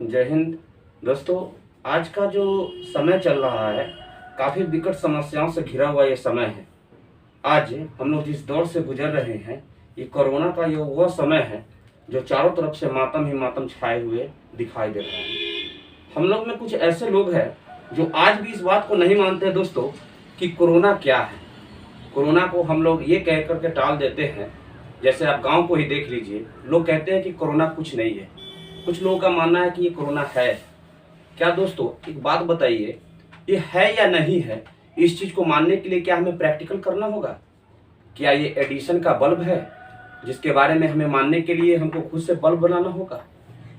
जय हिंद। दोस्तों, आज का जो समय चल रहा है काफ़ी विकट समस्याओं से घिरा हुआ ये समय है। आज हम लोग जिस दौर से गुजर रहे हैं, ये कोरोना का ये वह समय है जो चारों तरफ से मातम ही मातम छाए हुए दिखाई दे रहा है। हम लोग में कुछ ऐसे लोग हैं जो आज भी इस बात को नहीं मानते दोस्तों कि कोरोना क्या है। कोरोना को हम लोग ये कह करके टाल देते हैं। जैसे आप गांव को ही देख लीजिए, लोग कहते हैं कि कोरोना कुछ नहीं है। कुछ लोगों का मानना है कि ये कोरोना है। क्या दोस्तों, एक बात बताइए, ये है या नहीं है? इस चीज़ को मानने के लिए क्या हमें प्रैक्टिकल करना होगा? क्या ये एडिशन का बल्ब है जिसके बारे में हमें मानने के लिए हमको खुद से बल्ब बनाना होगा?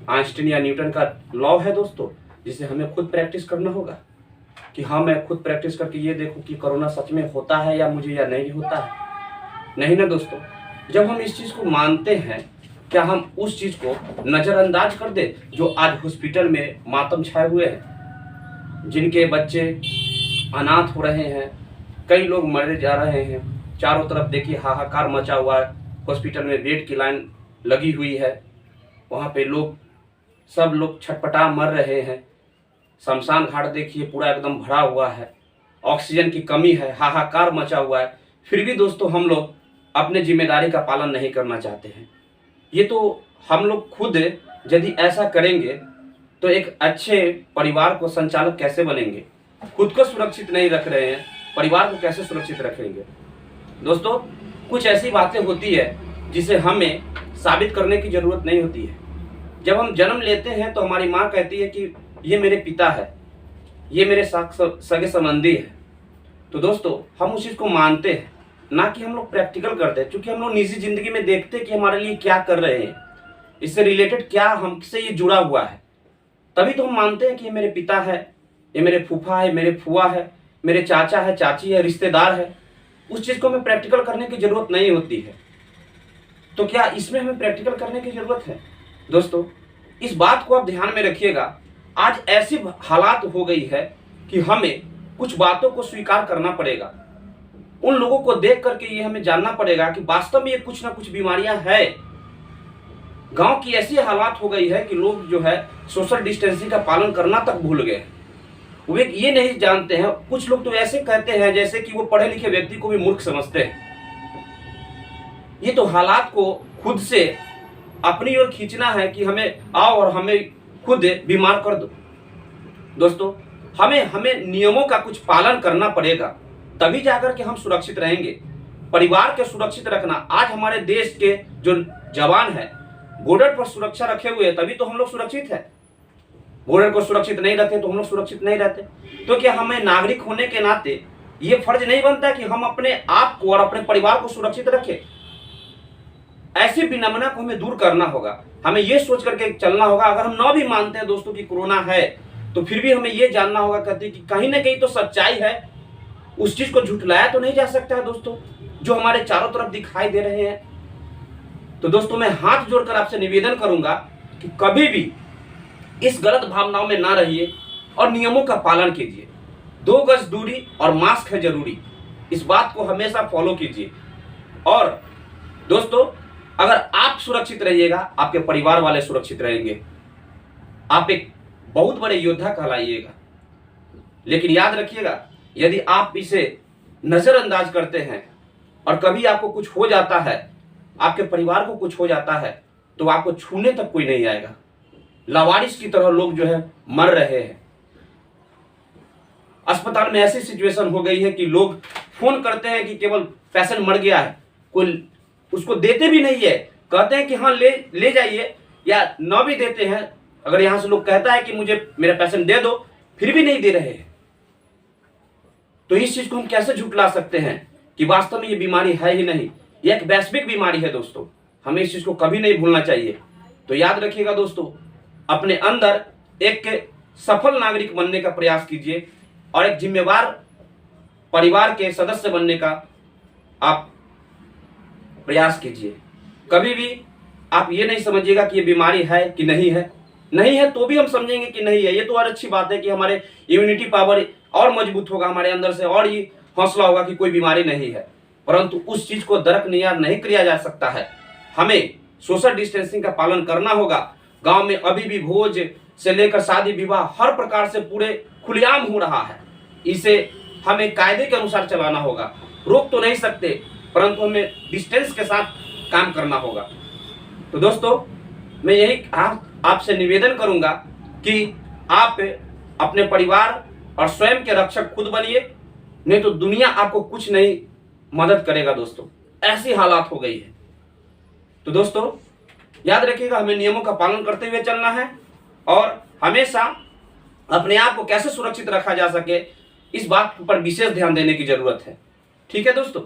आइंस्टीन या न्यूटन का लॉ है दोस्तों, जिसे हमें खुद प्रैक्टिस करना होगा कि हाँ, मैं खुद प्रैक्टिस करके ये देखूं कि कोरोना सच में होता है या मुझे या नहीं होता है। नहीं ना दोस्तों, जब हम इस चीज़ को मानते हैं, क्या हम उस चीज़ को नज़रअंदाज कर दे जो आज हॉस्पिटल में मातम छाए हुए हैं, जिनके बच्चे अनाथ हो रहे हैं, कई लोग मरे जा रहे हैं। चारों तरफ देखिए हाहाकार मचा हुआ है। हॉस्पिटल में बेड की लाइन लगी हुई है, वहाँ पे सब लोग छटपटा मर रहे हैं। शमशान घाट देखिए पूरा एकदम भरा हुआ है, ऑक्सीजन की कमी है, हाहाकार मचा हुआ है। फिर भी दोस्तों हम लोग अपने जिम्मेदारी का पालन नहीं करना चाहते हैं। ये तो हम लोग खुद यदि ऐसा करेंगे तो एक अच्छे परिवार को संचालक कैसे बनेंगे? खुद को सुरक्षित नहीं रख रहे हैं, परिवार को कैसे सुरक्षित रखेंगे? दोस्तों, कुछ ऐसी बातें होती है जिसे हमें साबित करने की ज़रूरत नहीं होती है। जब हम जन्म लेते हैं तो हमारी माँ कहती है कि ये मेरे पिता है, ये मेरे सगे संबंधी है। तो दोस्तों, हम उस चीज़ को मानते हैं, ना कि हम लोग प्रैक्टिकल करते हैं। क्योंकि हम लोग निजी जिंदगी में देखते हैं कि हमारे लिए क्या कर रहे हैं, इससे रिलेटेड क्या हमसे ये जुड़ा हुआ है, तभी तो हम मानते हैं कि ये मेरे पिता है, ये मेरे फूफा है, मेरे फुआ है, मेरे चाचा है, चाची है, रिश्तेदार है। उस चीज़ को हमें प्रैक्टिकल करने की जरूरत नहीं होती है। तो क्या इसमें हमें प्रैक्टिकल करने की जरूरत है? दोस्तों, इस बात को आप ध्यान में रखिएगा। आज ऐसी हालात हो गई है कि हमें कुछ बातों को स्वीकार करना पड़ेगा। उन लोगों को देख करके ये हमें जानना पड़ेगा कि वास्तव में ये कुछ ना कुछ बीमारियां हैं। गांव की ऐसी हालात हो गई है कि लोग जो है सोशल डिस्टेंसिंग का पालन करना तक भूल गए। वो ये नहीं जानते हैं। कुछ लोग तो ऐसे कहते हैं जैसे कि वो पढ़े लिखे व्यक्ति को भी मूर्ख समझते हैं। ये तो हालात को खुद से अपनी ओर खींचना है कि हमें आओ और हमें खुद बीमार कर दो। दोस्तों, हमें नियमों का कुछ पालन करना पड़ेगा, तभी जाकर के हम सुरक्षित रहेंगे। परिवार के सुरक्षित रखना, आज हमारे देश के जो जवान है बॉर्डर पर सुरक्षा रखे हुए हैं, तभी तो हम लोग सुरक्षित है। बॉर्डर को सुरक्षित नहीं रखते तो हम लोग सुरक्षित नहीं रहते। तो क्या हमें नागरिक होने के नाते ये फर्ज नहीं बनता कि हम अपने आप को और अपने परिवार को सुरक्षित रखें? ऐसी विनम्रता को हमें दूर करना होगा। हमें ये सोच करके चलना होगा, अगर हम ना भी मानते हैं दोस्तों कि कोरोना है, तो फिर भी हमें ये जानना होगा कहते कि कहीं ना कहीं तो सच्चाई है। उस चीज को झुठलाया तो नहीं जा सकता है दोस्तों, जो हमारे चारों तरफ दिखाई दे रहे हैं। तो दोस्तों, मैं हाथ जोड़कर आपसे निवेदन करूंगा कि कभी भी इस गलत भावनाओं में ना रहिए और नियमों का पालन कीजिए। 2 गज दूरी और मास्क है जरूरी, इस बात को हमेशा फॉलो कीजिए। और दोस्तों, अगर आप सुरक्षित रहिएगा, आपके परिवार वाले सुरक्षित रहेंगे। आप एक बहुत बड़े योद्धा कहलाइएगा। लेकिन याद रखिएगा, यदि आप इसे नजरअंदाज करते हैं और कभी आपको कुछ हो जाता है, आपके परिवार को कुछ हो जाता है, तो आपको छूने तक कोई नहीं आएगा। लावारिस की तरह लोग जो है मर रहे हैं। अस्पताल में ऐसी सिचुएशन हो गई है कि लोग फोन करते हैं कि केवल पेशेंट मर गया है, कोई उसको देते भी नहीं है। कहते हैं कि हाँ ले जाइए, या न भी देते हैं। अगर यहां से लोग कहता है कि मुझे मेरा पेशेंट दे दो, फिर भी नहीं दे रहे हैं। तो इस चीज को हम कैसे झुठला सकते हैं कि वास्तव में ये बीमारी है ही नहीं? ये एक वैश्विक बीमारी है दोस्तों, हमें इस चीज को कभी नहीं भूलना चाहिए। तो याद रखिएगा दोस्तों, अपने अंदर एक सफल नागरिक बनने का प्रयास कीजिए और एक जिम्मेवार परिवार के सदस्य बनने का आप प्रयास कीजिए। कभी भी आप ये नहीं समझिएगा कि ये बीमारी है कि नहीं है। नहीं है तो भी हम समझेंगे कि नहीं है, ये तो और अच्छी बात है कि हमारे इम्यूनिटी पावर और मजबूत होगा हमारे अंदर से, और ये हौसला होगा कि कोई बीमारी नहीं है। परंतु उस चीज को दरकिनार नहीं किया जा सकता है। हमें सोशल डिस्टेंसिंग का पालन करना होगा। गांव में अभी भी भोज से लेकर शादी विवाह हर प्रकार से पूरे खुलेआम हो रहा है। इसे हमें कायदे के अनुसार चलाना होगा। रोक तो नहीं सकते, परंतु हमें डिस्टेंस के साथ काम करना होगा। तो दोस्तों, मैं यही आपसे निवेदन करूंगा कि आप अपने परिवार और स्वयं के रक्षक खुद बनिए, नहीं तो दुनिया आपको कुछ नहीं मदद करेगा। दोस्तों, ऐसी हालात हो गई है। तो दोस्तों, याद रखिएगा, हमें नियमों का पालन करते हुए चलना है और हमेशा अपने आप को कैसे सुरक्षित रखा जा सके, इस बात पर विशेष ध्यान देने की जरूरत है। ठीक है दोस्तों।